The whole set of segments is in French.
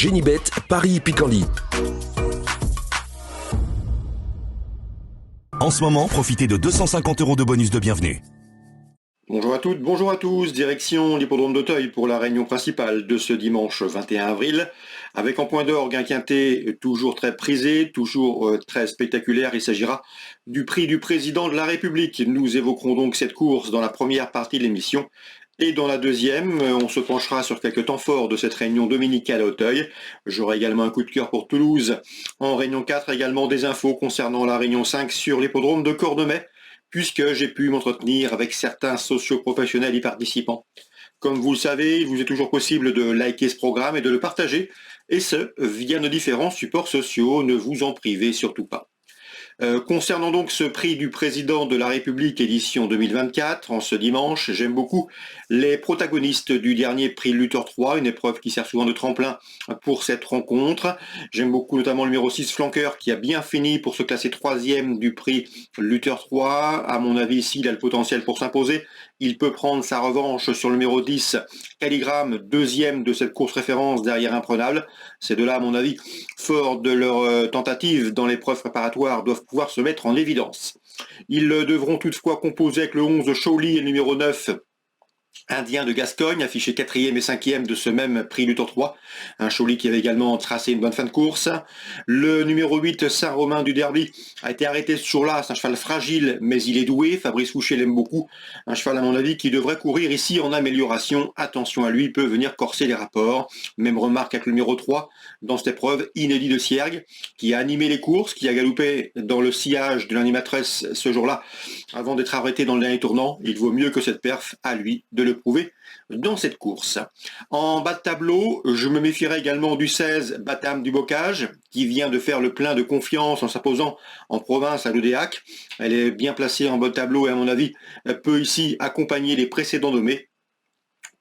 Génibet, Paris-Picardie. En ce moment, profitez de 250 € de bonus de bienvenue. Bonjour à toutes, bonjour à tous, direction l'hippodrome d'Auteuil pour la réunion principale de ce dimanche 21 avril, avec en point d'orgue un quintet toujours très prisé, toujours très spectaculaire. Il s'agira du prix du président de la République. Nous évoquerons donc cette course dans la première partie de l'émission. Et dans la deuxième, on se penchera sur quelques temps forts de cette réunion dominicale à Auteuil. J'aurai également un coup de cœur pour Toulouse. En réunion 4, également des infos concernant la réunion 5 sur l'hippodrome de Cordemais, puisque j'ai pu m'entretenir avec certains socio-professionnels y participants. Comme vous le savez, il vous est toujours possible de liker ce programme et de le partager, et ce, via nos différents supports sociaux. Ne vous en privez surtout pas. Concernant donc ce prix du président de la République édition 2024, en ce dimanche, j'aime beaucoup les protagonistes du dernier prix Luther 3, une épreuve qui sert souvent de tremplin pour cette rencontre. J'aime beaucoup notamment le numéro 6 Flanker qui a bien fini pour se classer 3e du prix Luther 3. À mon avis, ici, il a le potentiel pour s'imposer. Il peut prendre sa revanche sur le numéro 10, Calligramme, 2e de cette course référence derrière Imprenable. Ces deux-là, à mon avis, fort de leur tentative dans l'épreuve préparatoire, doivent pouvoir se mettre en évidence. Ils devront toutefois composer avec le 11 Shaoli et le numéro 9, Indien de Gascogne, affiché 4e et 5e de ce même prix Luther 3. Un Shaoli qui avait également tracé une bonne fin de course. Le numéro 8, Saint-Romain du Derby, a été arrêté ce jour-là. C'est un cheval fragile, mais il est doué. Fabrice Fouché l'aime beaucoup. Un cheval, à mon avis, qui devrait courir ici en amélioration. Attention à lui, il peut venir corser les rapports. Même remarque avec le numéro 3, dans cette épreuve, Inédit de Siergue, qui a animé les courses, qui a galopé dans le sillage de l'animatrice ce jour-là, avant d'être arrêté dans le dernier tournant. Il vaut mieux que cette perf, à lui, de le prouver dans cette course. En bas de tableau, je me méfierai également du 16 Batam du Bocage, qui vient de faire le plein de confiance en s'imposant en province à l'Odéac. Elle est bien placée en bas de tableau et à mon avis peut ici accompagner les précédents nommés.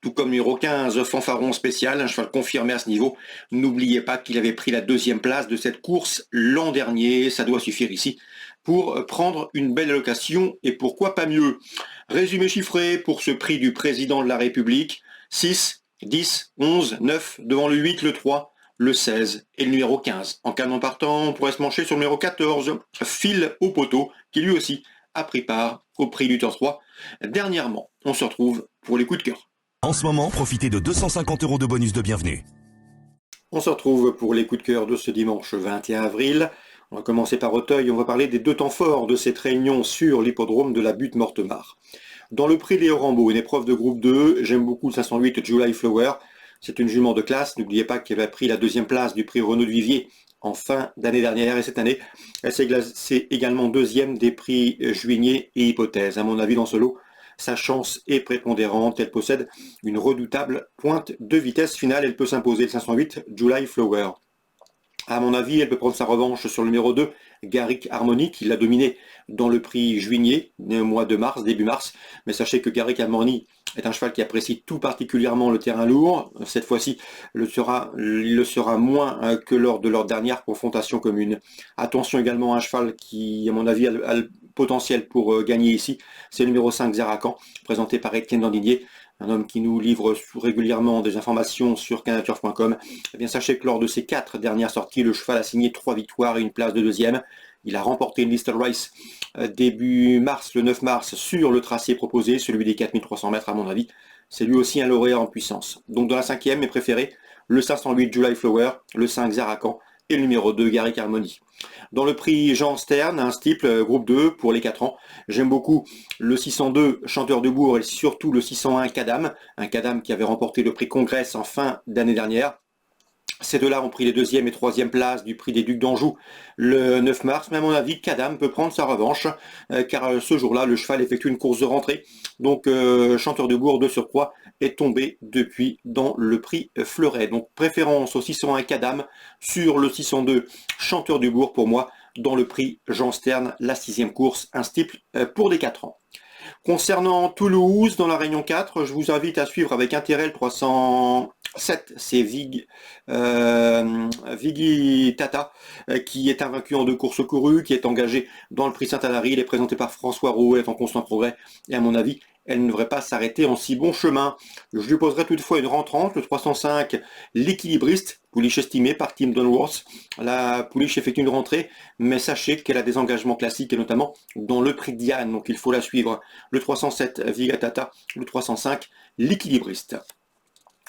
Tout comme numéro 15, Fanfaron Spécial, un cheval confirmé à ce niveau. N'oubliez pas qu'il avait pris la 2e place de cette course l'an dernier. Ça doit suffire ici pour prendre une belle allocation et pourquoi pas mieux. Résumé chiffré pour ce prix du président de la République. 6, 10, 11, 9, devant le 8, le 3, le 16 et le numéro 15. En canon partant, on pourrait se pencher sur le numéro 14, Fil au poteau, qui lui aussi a pris part au prix Luther 3. Dernièrement, on se retrouve pour les coups de cœur. En ce moment, profitez de 250 € de bonus de bienvenue. On se retrouve pour les coups de cœur de ce dimanche 21 avril. On va commencer par Auteuil, on va parler des deux temps forts de cette réunion sur l'hippodrome de la Butte-Mortemart. Dans le prix Léo Rambaud, une épreuve de groupe 2, j'aime beaucoup le 508 July Flower. C'est une jument de classe, n'oubliez pas qu'elle a pris la 2e place du prix Renaud de Vivier en fin d'année dernière et cette année, elle s'est classée également 2e des prix Juigné et Hypothèse. À mon avis, dans ce lot, sa chance est prépondérante, elle possède une redoutable pointe de vitesse finale, elle peut s'imposer le 508 July Flower. À mon avis, elle peut prendre sa revanche sur le numéro 2, Garrick Harmony, qui l'a dominé dans le prix Juigné, au mois de mars, début mars. Mais sachez que Garrick Harmony est un cheval qui apprécie tout particulièrement le terrain lourd. Cette fois-ci, il le sera moins que lors de leur dernière confrontation commune. Attention également à un cheval qui, à mon avis, a le potentiel pour gagner ici. C'est le numéro 5, Zeracan, présenté par Étienne Dandinier. Un homme qui nous livre régulièrement des informations sur canaturf.com. Eh bien, sachez que lors de ses 4 dernières sorties, le cheval a signé 3 victoires et une place de 2e. Il a remporté une Lister Race début mars, le 9 mars, sur le tracé proposé, celui des 4300 mètres à mon avis. C'est lui aussi un lauréat en puissance. Donc dans la 5e, mes préférés, le 508 July Flower, le 5 Zeracan et le numéro 2 Garrick Harmony. Dans le prix Jean Stern, un steeple groupe 2 pour les 4 ans, j'aime beaucoup le 602 Chanteur de Bourg et surtout le 601 Cadam, un Cadam qui avait remporté le prix Congrès en fin d'année dernière. Ces deux-là ont pris les 2e et 3e places du prix des Ducs d'Anjou le 9 mars. Mais à mon avis, Cadam peut prendre sa revanche, car ce jour-là, le cheval effectue une course de rentrée. Donc, Chanteur de Bourg, de surcroît, est tombé depuis dans le prix Fleuret. Donc, préférence au 601 Cadam sur le 602 Chanteur du Bourg, pour moi, dans le prix Jean Stern, la 6e course, un steeple pour des 4 ans. Concernant Toulouse, dans la Réunion 4, je vous invite à suivre avec intérêt le 307, c'est Vigui Tata, qui est invaincu en 2 courses courues, qui est engagé dans le prix Saint-Alary. Il est présenté par François Roux, elle est en constant progrès, et à mon avis, elle ne devrait pas s'arrêter en si bon chemin. Je lui poserai toutefois une rentrante, le 305, l'équilibriste, pouliche estimée par Tim Dunworth. La pouliche effectue une rentrée, mais sachez qu'elle a des engagements classiques et notamment dans le prix Diane, donc il faut la suivre. Le 307 Vigatata, le 305 l'équilibriste.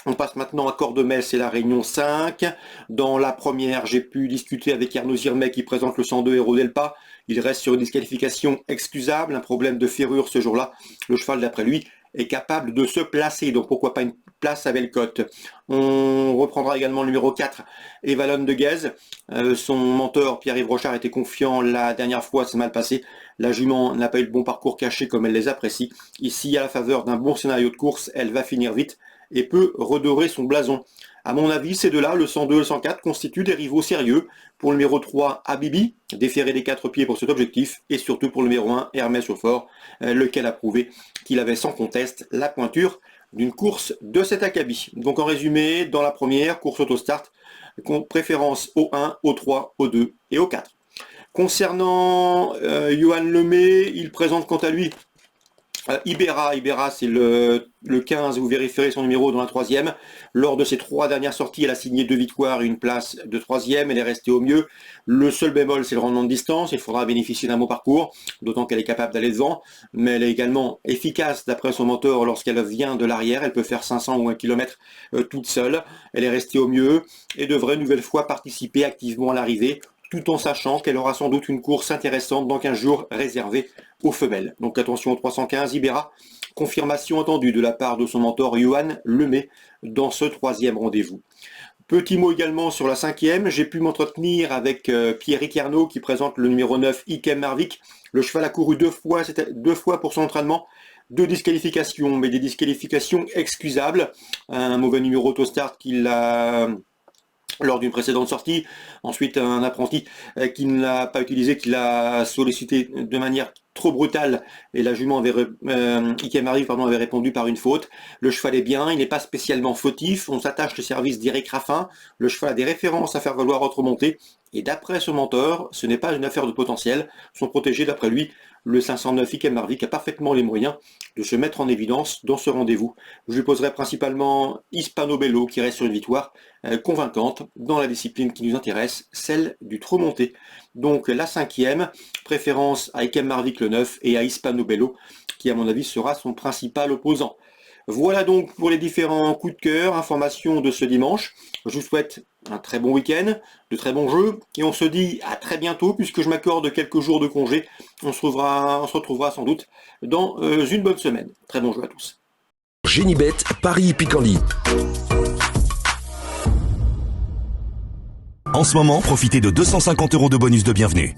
On passe maintenant à Cordemais, c'est la réunion 5. Dans la première, j'ai pu discuter avec Arnaud Zirmet qui présente le 102 Héros Delpa. Il reste sur une disqualification excusable, un problème de ferrure ce jour-là. Le cheval, d'après lui, est capable de se placer, donc pourquoi pas une place à Bellecote. On reprendra également le numéro 4, Evalon de Guèze. Son mentor, Pierre-Yves Rochard, était confiant la dernière fois, c'est mal passé. La jument n'a pas eu le bon parcours caché comme elle les apprécie. Ici, à la faveur d'un bon scénario de course, elle va finir vite et peut redorer son blason. À mon avis, ces deux-là, le 102 et le 104, constituent des rivaux sérieux. Pour le numéro 3, Habibi, déféré des 4 pieds pour cet objectif, et surtout pour le numéro 1, Hermès Aufort, lequel a prouvé qu'il avait sans conteste la pointure d'une course de cet acabit. Donc en résumé, dans la première, course autostart, préférence au 1, au 3, au 2 et au 4. Concernant Johan Lemay, il présente quant à lui Ibera, c'est le 15, vous vérifierez son numéro dans la 3e. Lors de ses 3 dernières sorties, elle a signé 2 victoires et une place de 3e, elle est restée au mieux. Le seul bémol, c'est le rendement de distance, il faudra bénéficier d'un bon parcours, d'autant qu'elle est capable d'aller devant, mais elle est également efficace d'après son mentor lorsqu'elle vient de l'arrière, elle peut faire 500 ou 1 km toute seule, elle est restée au mieux et devrait une nouvelle fois participer activement à l'arrivée, tout en sachant qu'elle aura sans doute une course intéressante dans 15 jours réservée aux femelles. Donc attention au 315, Ibera, confirmation attendue de la part de son mentor Johan Lemay dans ce 3e rendez-vous. Petit mot également sur la 5e, j'ai pu m'entretenir avec Pierrick Arnaud qui présente le numéro 9, Ikem Marvik. Le cheval a couru 2 fois, c'était 2 fois pour son entraînement. 2 disqualifications, mais des disqualifications excusables. Un mauvais numéro autostart qu'il a lors d'une précédente sortie, ensuite un apprenti qui ne l'a pas utilisé, qui l'a sollicité de manière trop brutale, et la jument Ikem avait répondu par une faute. Le cheval est bien, il n'est pas spécialement fautif, on s'attache le service d'Éric Raffin, le cheval a des références à faire valoir autre-montée, et d'après ce mentor, ce n'est pas une affaire de potentiel, son protégé d'après lui, le 509 Ikem Marvik a parfaitement les moyens de se mettre en évidence dans ce rendez-vous. Je lui poserai principalement Hispano Bello qui reste sur une victoire convaincante dans la discipline qui nous intéresse, celle du trot monté. Donc la 5e, préférence à Ikem Marvik le 9 et à Hispano Bello qui à mon avis sera son principal opposant. Voilà donc pour les différents coups de cœur, informations de ce dimanche. Je vous souhaite un très bon week-end, de très bons jeux, et on se dit à très bientôt, puisque je m'accorde quelques jours de congé. On se retrouvera sans doute dans une bonne semaine. Très bon jeu à tous. Génibet, Paris Picardie. En ce moment, profitez de 250 € de bonus de bienvenue.